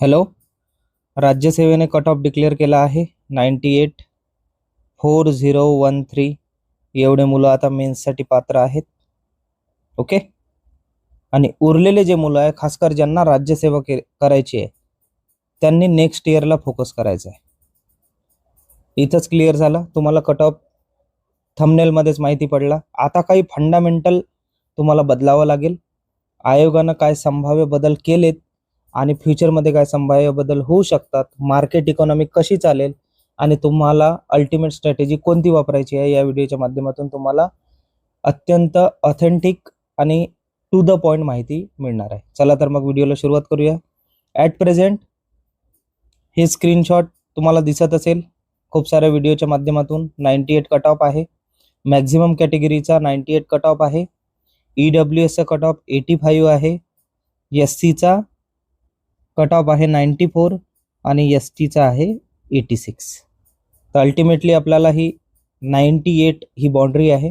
Hello. राज्यसेवेने cut off declare केला आहे 98,4013. एवढे मुलं आता मेन्ससाठी पात्र आहेत. ओके. आणि उरलेले जे मुलं आहे, खासकर ज्यांना राज्यसेवा करायची आहे, त्यांनी नेक्स्ट इयरला फोकस करायचा आहे. इथंच क्लिअर झालं तुम्हाला. कट ऑफ थंबनेलमध्येच माहिती पडला. आता काही फंडामेंटल तुम्हाला बदलावं लागेल. आयोगानं काय संभाव्य बदल केलेत आणि फ्युचरमध्ये काय संभाव्य बदल होऊ शकतात, मार्केट इकॉनॉमी कशी चालेल आणि तुम्हाला अल्टिमेट स्ट्रॅटेजी कोणती वापरायची आहे, या व्हिडिओच्या माध्यमातून तुम्हाला अत्यंत ऑथेंटिक आणि टू द पॉइंट माहिती मिळणार आहे. चला तर मग व्हिडिओला सुरुवात करूया. ॲट प्रेझेंट हे स्क्रीनशॉट तुम्हाला दिसत असेल खूप साऱ्या व्हिडिओच्या माध्यमातून. 98 कट ऑफ आहे. मॅक्झिमम कॅटेगरीचा 98 कट ऑफ आहे. EWSचा कट ऑफ 85 आहे. SCचा कट ऑफ आहे 94 आणि STचा आहे 86. तर अल्टिमेटली आपल्याला ही 98 ही बाउंड्री आहे.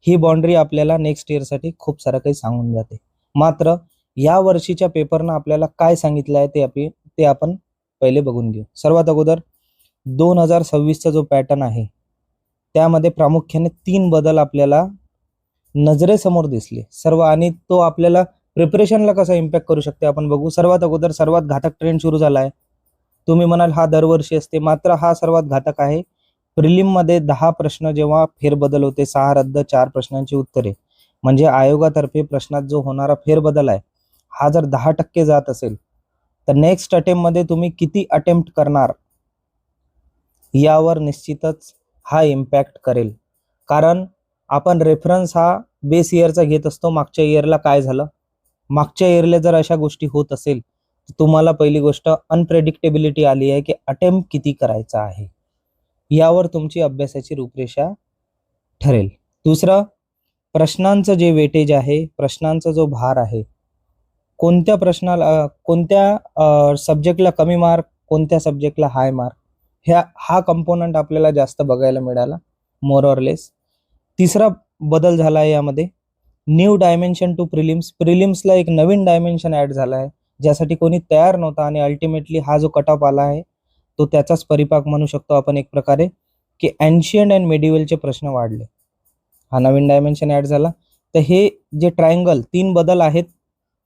ही बाउंड्री आपल्याला नेक्स्ट इयरसाठी खूप सारं काही सांगून जाते. मात्र या वर्षीच्या पेपरनं आपल्याला काय सांगितलं आहे ते आपण पहिले बघून घेऊ. सर्वात अगोदर 2026चा जो पॅटर्न आहे त्यामध्ये प्रामुख्याने 3 बदल आपल्याला नजरेसमोर दिसले सर्व, आणि तो आपल्याला प्रिपरेशनला कसा इम्पॅक्ट करू शकते आपण बघू. सर्वात अगोदर सर्वात घातक ट्रेंड सुरू झाला आहे. तुम्ही म्हणाल हा दरवर्षी असते, मात्र हा सर्वात घातक आहे. प्रिलिममध्ये 10 प्रश्न जेव्हा फेरबदल होते, 6 रद्द 4 प्रश्नांची उत्तरे, म्हणजे आयोगातर्फे प्रश्नात जो होणारा फेरबदल आहे हा जर 10% जात असेल तर नेक्स्ट अटेम्प्टमध्ये तुम्ही किती अटेम्प्ट करणार यावर निश्चितच हा इम्पॅक्ट करेल. कारण आपण रेफरन्स हा बेस इयरचा घेत असतो. मागच्या इयरला काय झालं, मागच्या इयरला जर अशा गोष्टी होत असेल तर तुम्हाला पहिली गोष्ट अनप्रेडिक्टेबिलिटी आली आहे की अटेम्प्ट किती करायचा आहे, यावर तुमची अभ्यासाची रूपरेषा ठरेल. दुसरं, प्रश्नांचं जे वेटेज आहे, प्रश्नांचा जो भार आहे, कोणत्या प्रश्नाला कोणत्या सब्जेक्टला कमी मार्क, कोणत्या सब्जेक्टला हाय मार्क, हा कंपोनंट आपल्याला जास्त बघायला मिळाला मोर ऑर लेस. तिसरा बदल झाला आहे यामध्ये, न्यू डायमेन्शन टू प्रिलिम्स. प्रिलिम्सला एक नवीन डायमेन्शन ऍड झाला आहे ज्यासाठी कोणी तयार नव्हता, आणि अल्टिमेटली हा जो कट ऑफ आला आहे तो त्याचाच परिपाक म्हणू शकतो आपण एक प्रकारे, की एन्शियंट अँड मेडिवलचे प्रश्न वाढले. हा नवीन डायमेन्शन ऍड झाला. तर हे जे ट्रायंगल 3 बदल आहेत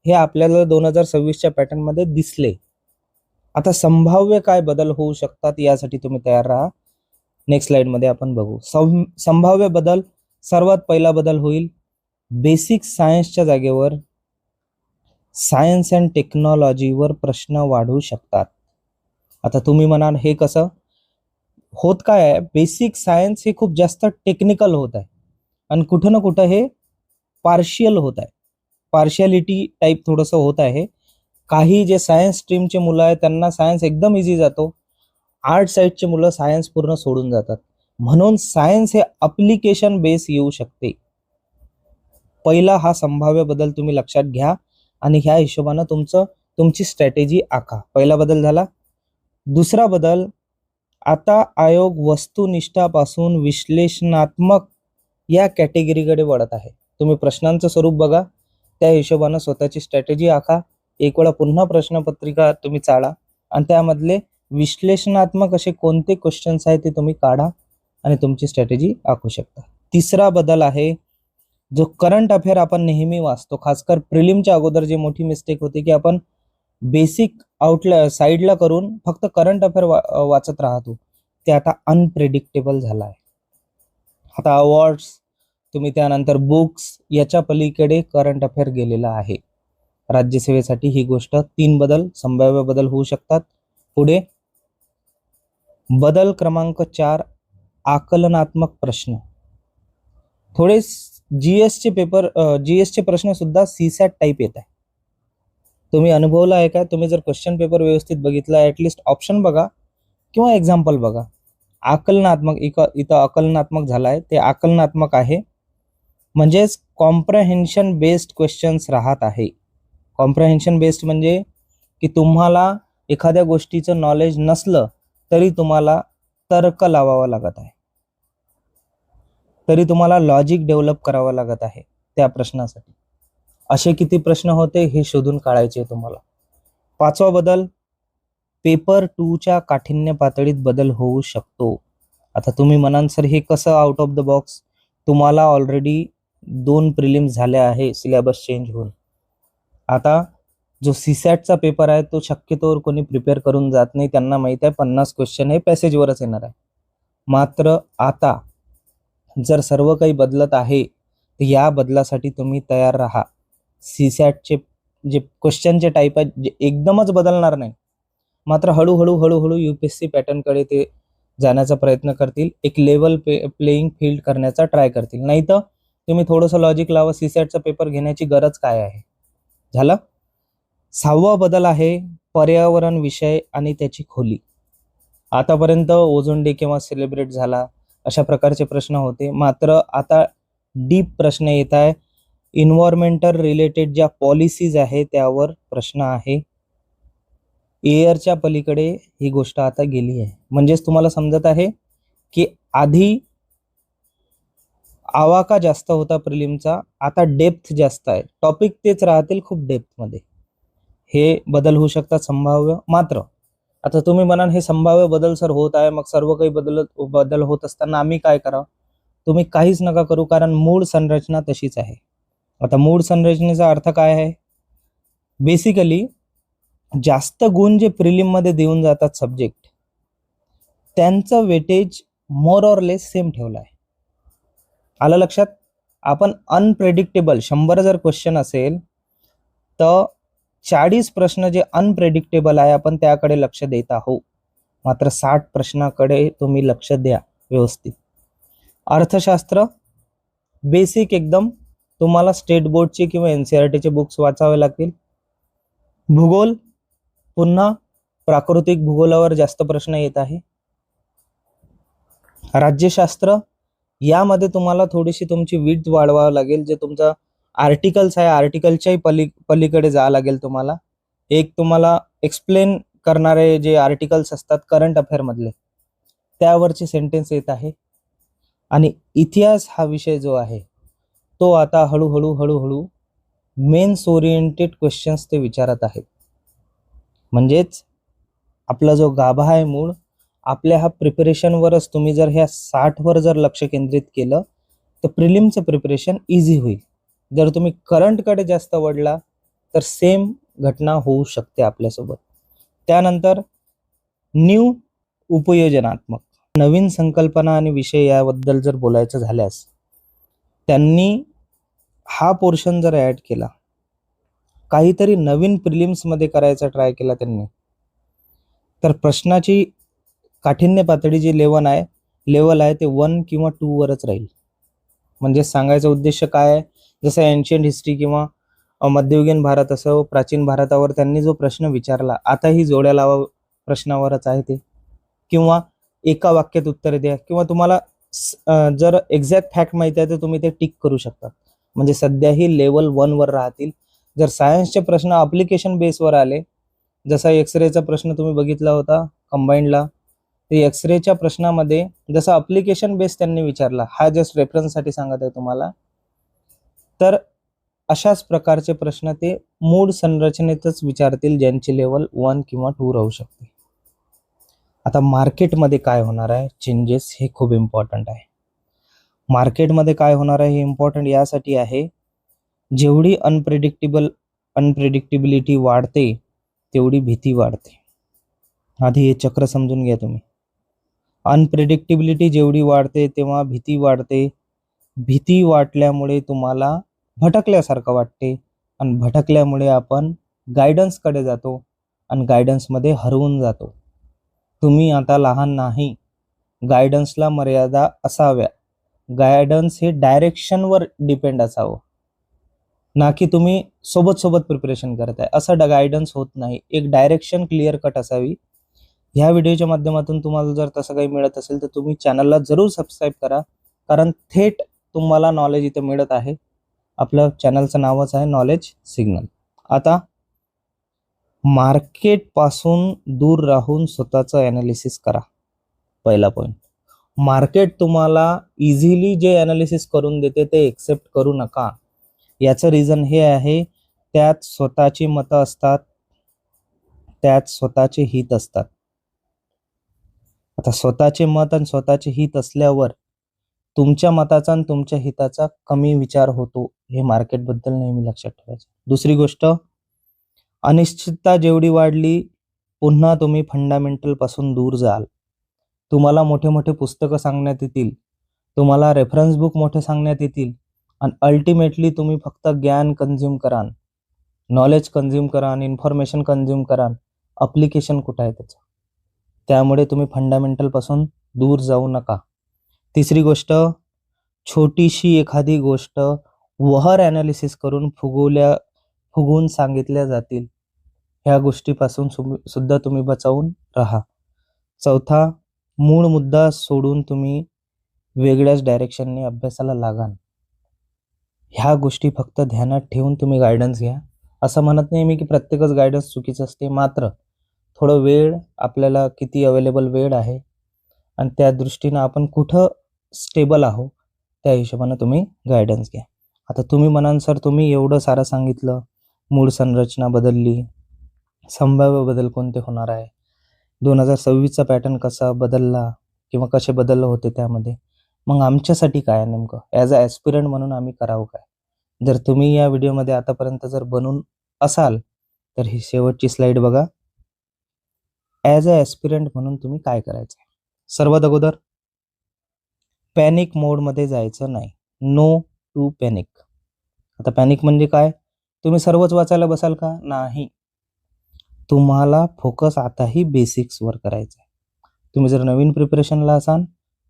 हे आपल्याला 2026च्या पॅटर्नमध्ये दिसले. आता संभाव्य काय बदल होऊ शकतात यासाठी तुम्ही तयार राहा. नेक्स्ट स्लाइडमध्ये आपण बघू. संभाव्य बदल, सर्वात पहिला बदल होईल बेसिक सायन्सच्या जागेवर सायन्स अँड टेक्नॉलॉजीवर प्रश्न वाढू शकतात. आता तुम्ही म्हणाल हे कसं होत, काय आहे, बेसिक सायन्स हे खूप जास्त टेक्निकल होत आहे आणि कुठं ना कुठं हे पार्शियल होत आहे, पार्शियालिटी टाईप थोडंसं होत आहे. काही जे सायन्स स्ट्रीमचे मुलं आहेत त्यांना सायन्स एकदम इझी जातो, आर्ट साईडचे मुलं सायन्स पूर्ण सोडून जातात. म्हणून सायन्स हे अप्लिकेशन बेस येऊ शकते. पहिला हा संभाव्य बदल तुम्ही लक्षात घ्या आणि ह्या हिशोबानं तुमची स्ट्रॅटेजी आखा. पहिला बदल झाला. दुसरा बदल, आता आयोग वस्तुनिष्ठापासून विश्लेषणात्मक या कॅटेगरीकडे वळत आहे. तुम्ही प्रश्नांचं स्वरूप बघा, त्या हिशोबानं स्वतःची स्ट्रॅटेजी आखा. एक वेळा पुन्हा प्रश्नपत्रिका तुम्ही चाळा आणि त्यामधले विश्लेषणात्मक असे कोणते क्वेश्चन्स आहेत ते तुम्ही काढा आणि तुमची स्ट्रॅटेजी आखू शकता. तिसरा बदल आहे जो करंट अफेअर आपण नेहमी वाचतो, खासकर प्रिलिमच्या अगोदर जी मोठी मिस्टेक होती की आपण बेसिक साईडला करून फक्त करंट अफेअर वाचत राहतो, ते आता अनप्रेडिक्टेबल झाला आहे. आता अवॉर्ड्स, तुम्ही त्यानंतर बुक्स, याच्या पलीकडे करंट अफेअर गेलेला आहे. राज्यसेवेसाठी ही गोष्ट 3 बदल, संभाव्य बदल होऊ शकतात. पुढे बदल क्रमांक 4, आकलनात्मक प्रश्न. थोडे जीएसचे प्रश्न सुद्धा सीसॅट टाईप येत आहे. तुम्ही अनुभवला आहे का? तुम्ही जर क्वेश्चन पेपर व्यवस्थित बघितला, ॲटलिस्ट ऑप्शन बघा किंवा एक्झाम्पल बघा. आकलनात्मक, इथं आकलनात्मक झाला आहे, ते आकलनात्मक आहे, म्हणजेच कॉम्प्रहेन्शन बेस्ड क्वेश्चन्स राहत आहे. कॉम्प्रहेन्शन बेस्ड म्हणजे की तुम्हाला एखाद्या गोष्टीचं नॉलेज नसलं तरी तुम्हाला तर्क लावावा लागत आहे, तरी तुम्हाला लॉजिक डेव्हलप करावं लागत आहे त्या प्रश्नासाठी. असे किती प्रश्न होते हे शोधून काढायचे तुम्हाला. 5वा बदल, पेपर 2च्या काठिण्य पातळीत बदल होऊ शकतो. आता तुम्ही म्हणाल सर हे कसं आउट ऑफ द बॉक्स? तुम्हाला ऑलरेडी 2 प्रिलिम्स झाले आहे सिलेबस चेंज होऊन. आता जो सीसॅटचा पेपर आहे तो शक्यतोवर कोणी प्रिपेअर करून जात नाही. त्यांना माहित आहे 50 क्वेश्चन हे पॅसेजवरच येणार आहे. मात्र आता जर सर्व काही बदलत आहे तर या बदलासाठी तुम्ही तयार राहा. सीसॅटचे जे क्वेश्चनचे टाईप आहेत जे एकदमच बदलणार नाही, मात्र हळूहळू UPSC पॅटर्नकडे ते जाण्याचा प्रयत्न करतील. एक लेवल प्लेइंग फील्ड करण्याचा ट्राय करतील. नाही तर तुम्ही थोडंसं लॉजिक लावा, सीसॅटचा पेपर घेण्याची गरज काय आहे. झालं. 6वा बदल आहे पर्यावरण विषय आणि त्याची खोली. आतापर्यंत ओझोन डे केव्हा सेलिब्रेट झाला अशा प्रकारचे प्रश्न होते, मात्र आता डीप प्रश्न येत आहे. इन्व्हायरमेंटल रिलेटेड ज्या पॉलिसीज आहे त्यावर प्रश्न आहे. एअरच्या पलीकडे ही गोष्ट आता गेली आहे. म्हणजेच तुम्हाला समजत आहे की आधी आवाका जास्त होता प्रिलिमचा, आता डेप्थ जास्त आहे. टॉपिक तेच राहतील खूप डेप्थमध्ये. हे बदल होऊ शकतात संभाव्य. मात्र आता तुम्ही म्हणाल हे संभाव्य बदल सर होत आहे, मग सर्व काही बदल होत असताना आम्ही काय करावं? तुम्ही काहीच नका करू, कारण मूळ संरचना तशीच आहे. आता मूळ संरचनेचा अर्थ काय आहे? बेसिकली जास्त गुण जे प्रिलिम मध्ये देऊन जातात सब्जेक्ट, त्यांचं weightage more or less same ठेवलं आहे. आलं लक्षात? आपण अनप्रेडिक्टेबल 100 जर क्वेश्चन असेल तर 40 प्रश्न जे अनप्रेडिक्टेबल आहे आपण त्याकडे लक्ष देत आहोत. मात्र 60 प्रश्नाकडे तुम्ही लक्ष द्या व्यवस्थित. अर्थशास्त्र बेसिक एकदम तुम्हाला स्टेट बोर्डचे किंवा NCERTचे बुक्स वाचावे लागतील. भूगोल पुन्हा प्राकृतिक भूगोलावर जास्त प्रश्न येत आहे. राज्यशास्त्र यामध्ये तुम्हाला थोडीशी तुमची विड्थ वाढवावी लागेल. जे तुमचा आर्टिकल्स आहे आर्टिकलच्याही पलीकडे जावं लागेल तुम्हाला. एक तुम्हाला एक्सप्लेन करणारे जे आर्टिकल्स असतात करंट अफेअर मधले त्यावरचे सेंटेन्स येत आहे. आणि इतिहास हा विषय जो आहे तो आता हळूहळू मेन्स ओरिएंटेड क्वेश्चन्स ते विचारत आहेत. म्हणजेच आपला जो गाभा आहे मूळ आपल्या हा प्रिपरेशनवरच, तुम्ही जर ह्या 60 वर जर लक्ष केंद्रित केलं तर प्रिलिमचं प्रिपरेशन इझी होईल. जर तुम्ही करंटकडे जास्त वळला तर सेम घटना होऊ शकते आपल्यासोबत. त्यानंतर न्यू उपयोजनात्मक नवीन संकल्पना आणि विषय याबद्दल जर बोलायचं झाल्यास त्यांनी हा पोर्शन जर ऍड केला, काहीतरी नवीन प्रिलिम्स मध्ये करायचा ट्राय केला त्यांनी, तर प्रश्नाची काठिण्य पातळी जी लेवल आहे ते 1 किंवा 2 वरच राहील. म्हणजे सांगायचा उद्देश काय आहे? जसं एन्शियंट हिस्ट्री किंवा मध्ययुगीन भारत असो, प्राचीन भारतावर त्यांनी जो प्रश्न विचारला आताही जोड्या लावा प्रश्नावरच आहे ते, किंवा एका वाक्यात उत्तर द्या, किंवा तुम्हाला जर एक्झॅक्ट फॅक्ट माहिती आहे तर तुम्ही ते टिक करू शकता. म्हणजे सध्याही लेवल 1 वर राहतील. जर सायन्सचे प्रश्न अप्लिकेशन बेसवर आले, जसा एक्सरेचा प्रश्न तुम्ही बघितला होता कंबाईंडला, ते एक्सरेच्या प्रश्नामध्ये जसा अप्लिकेशन बेस त्यांनी विचारला, हा जस्ट रेफरन्ससाठी सांगत आहे तुम्हाला, तर अशाच प्रकारचे प्रश्न ते मूळ संरचनेतच विचारतील ज्यांची लेवल 1 किंवा 2 राहू शकते. आता मार्केटमध्ये काय होणार आहे चेंजेस हे खूप इम्पॉर्टंट आहे. मार्केटमध्ये काय होणार आहे हे इम्पॉर्टंट यासाठी आहे, जेवढी अनप्रेडिक्टेबिलिटी वाढते तेवढी भीती वाढते. आधी हे चक्र समजून घ्या तुम्ही. अनप्रेडिक्टेबिलिटी जेवढी वाढते तेव्हा भीती वाढते. भीती वाटल्यामुळे तुम्हाला भटकल्यासारखं वाटते, आणि भटकल्यामुळे आपण गायडन्सकडे जातो आणि गायडन्समध्ये हरवून जातो. तुम्ही आता लहान नाही, गायडन्सला मर्यादा असाव्या. गायडन्स हे डायरेक्शनवर डिपेंड असावं, ना की तुम्ही सोबत प्रिपरेशन करताय असं गायडन्स होत नाही. एक डायरेक्शन क्लिअर कट असावी. ह्या व्हिडिओच्या माध्यमातून तुम्हाला जर तसं काही मिळत असेल तर तुम्ही चॅनलला जरूर सबस्क्राईब करा, कारण थेट तुम्हाला नॉलेज इथं मिळत आहे. आपलं चॅनलचं नावच आहे नॉलेज सिग्नल. आता मार्केट पासून दूर राहून स्वतःचं ॲनालिसिस करा. पहिला पॉईंट, मार्केट तुम्हाला इझिली जे ॲनालिसिस करून देते ते एक्सेप्ट करू नका. याचं रिझन हे आहे, त्यात स्वतःची मतं असतात, त्यात स्वतःचे हित असतात. आता स्वतःचे मत आणि स्वतःचे हित असल्यावर तुमच्या मताचा आणि तुमच्या हिताचा कमी विचार होतो, हे मार्केटबद्दल नेहमी लक्षात ठेवायचं. दुसरी गोष्ट, अनिश्चितता जेवढी वाढली, पुन्हा तुम्ही फंडामेंटल पासून दूर जाल. तुम्हाला मोठे मोठे पुस्तकं सांगण्यात येतील, तुम्हाला रेफरन्स बुक मोठे सांगण्यात येतील, आणि अल्टिमेटली तुम्ही फक्त ज्ञान कंझ्युम कराल, नॉलेज कंझ्युम कराल, इन्फॉर्मेशन कंझ्युम कराल. अप्लिकेशन कुठं आहे त्याचं? त्यामुळे तुम्ही फंडामेंटल पासून दूर जाऊ नका. तिसरी गोष्ट, छोटीशी एखादी गोष्ट वहर ॲनालिसिस करून फुगवून सांगितल्या जातील, ह्या गोष्टीपासून सुद्धा तुम्ही बचावून राहा. चौथा, मूळ मुद्दा सोडून तुम्ही वेगळ्याच डायरेक्शनने अभ्यासाला लागाल. ह्या गोष्टी फक्त ध्यानात ठेवून तुम्ही गायडन्स घ्या. असं म्हणत नाही मी की प्रत्येकच गायडन्स चुकीचं असते, मात्र थोडं वेळ, आपल्याला किती अवेलेबल वेळ आहे आणि त्या दृष्टीनं आपण कुठं स्टेबल आहोत, त्या हिशोबानं तुम्ही गायडन्स घ्या. आता तुम्ही म्हणाल सर तुम्ही एवढं सारं सांगितलं, मूळ संरचना बदलली, संभाव्य बदल कोणते होणार आहे, 2026चा पॅटर्न कसा बदलला किंवा कसे बदल होते त्यामध्ये, मग आमच्यासाठी काय आहे नेमकं, ॲज अ ॲस्पिरंट म्हणून आम्ही करावं काय? जर तुम्ही या व्हिडिओमध्ये आतापर्यंत जर बनून असाल तर ही शेवटची स्लाइड बघा. ॲज अ ॲस्पिरंट म्हणून तुम्ही काय करायचं? सर्वात अगोदर पॅनिक मोडमध्ये जायचं नाही. No to panic. आता पॅनिक म्हणजे काय? तुम्ही सर्वच वाचायला बसाल का? नाही. तुम्हाला फोकस आताही बेसिक्सवर करायचं आहे. तुम्ही जर नवीन प्रिपरेशनला असाल,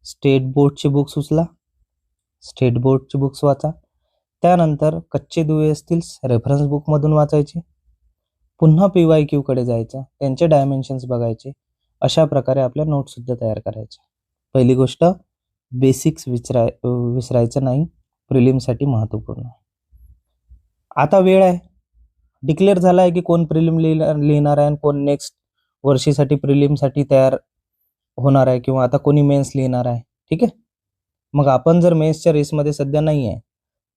स्टेट बोर्डचे बुक्स उचला, स्टेट बोर्डचे बुक्स वाचा. त्यानंतर कच्चे दुवे असतील रेफरन्स बुकमधून वाचायचे. पुन्हा PYQ कडे जायचं, त्यांचे डायमेन्शन्स बघायचे. अशा प्रकारे आपल्या नोट्ससुद्धा तयार करायच्या. पहिली गोष्ट, बेसिक्स विसरायचं नाही, प्रिलिमसाठी महत्त्वपूर्ण आहे. आता वेळ आहे, डिक्लेअर झाला आहे की कोण प्रिलिम लिहिणार आहे आणि कोण नेक्स्ट वर्षीसाठी प्रिलिमसाठी तयार होणार आहे, किंवा आता कोणी मेन्स लिहिणार आहे. ठीक आहे, मग आपण जर मेन्सच्या रेसमध्ये सध्या नाही आहे,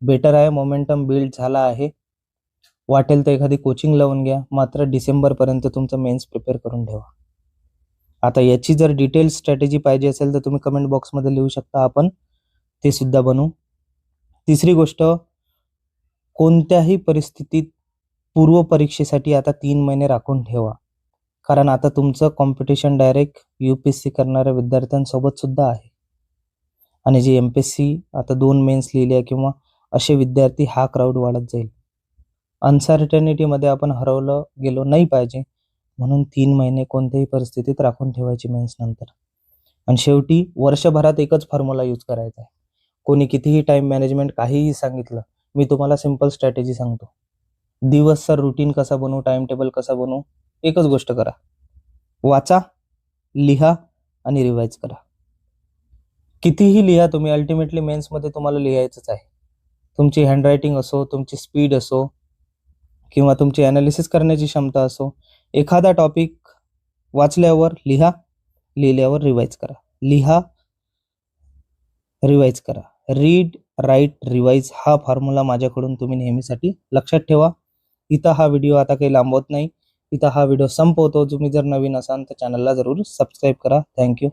बेटर आहे, मोमेंटम बिल्ड झाला आहे, वाटेल तर एखादी कोचिंग लावून घ्या, मात्र डिसेंबरपर्यंत तुमचं मेन्स प्रिपेअर करून ठेवा. आता याची जर डिटेल स्ट्रॅटेजी पाहिजे असेल तर तुम्ही कमेंट बॉक्समध्ये लिहू शकता, आपण ते सुद्धा बनवू. तिसरी गोष्ट, कोणत्याही परिस्थितीत पूर्व परीक्षेसाठी आता 3 महिने राखून ठेवा, कारण आता तुमचं कॉम्पिटिशन डायरेक्ट UPSC करणाऱ्या विद्यार्थ्यांसोबत सुद्धा आहे. आणि जे MPSC आता 2 मेन्स लिहिल्या किंवा असे विद्यार्थी, हा क्राऊड वाढत जाईल. अनसर्टनिटीमध्ये आपण हरवलं गेलो नाही पाहिजे, म्हणून 3 महिने कोणत्याही परिस्थितीत राखून ठेवायची मेन्स नंतर. आणि शेवटी वर्षभरात एकच फॉर्म्युला यूज करायचा आहे. कोणी कितीही टाइम मॅनेजमेंट काहीही सांगितलं, मी तुम्हाला सिंपल स्ट्रॅटेजी सांगतो. दिवसभर रुटीन कसा बनवू, टाइम टेबल कसा बनवू, एकच गोष्ट करा, वाचा, लिहा आणि रिवाइज करा. कितीही लिहा तुम्ही, अल्टिमेटली मेन्समध्ये तुम्हाला लिहायचंच आहे. तुमची हँडरायटिंग असो, तुमची स्पीड असो, किंवा तुमची ॲनालिसिस करण्याची क्षमता असो, एखादा टॉपिक वाचल्यावर लिहा, लिहिल्यावर रिवाइज करा, लिहा, रिवाइज करा. रीड, राईट, रिवाइज हा फॉर्म्युला माझ्याकडून तुम्ही नेहमीसाठी लक्षात ठेवा. इथं हा व्हिडिओ आता काही लांबवत नाही, इथं हा व्हिडिओ संपवतो. तुम्ही जर नवीन असाल तर चॅनलला जरूर सबस्क्राईब करा. थँक्यू.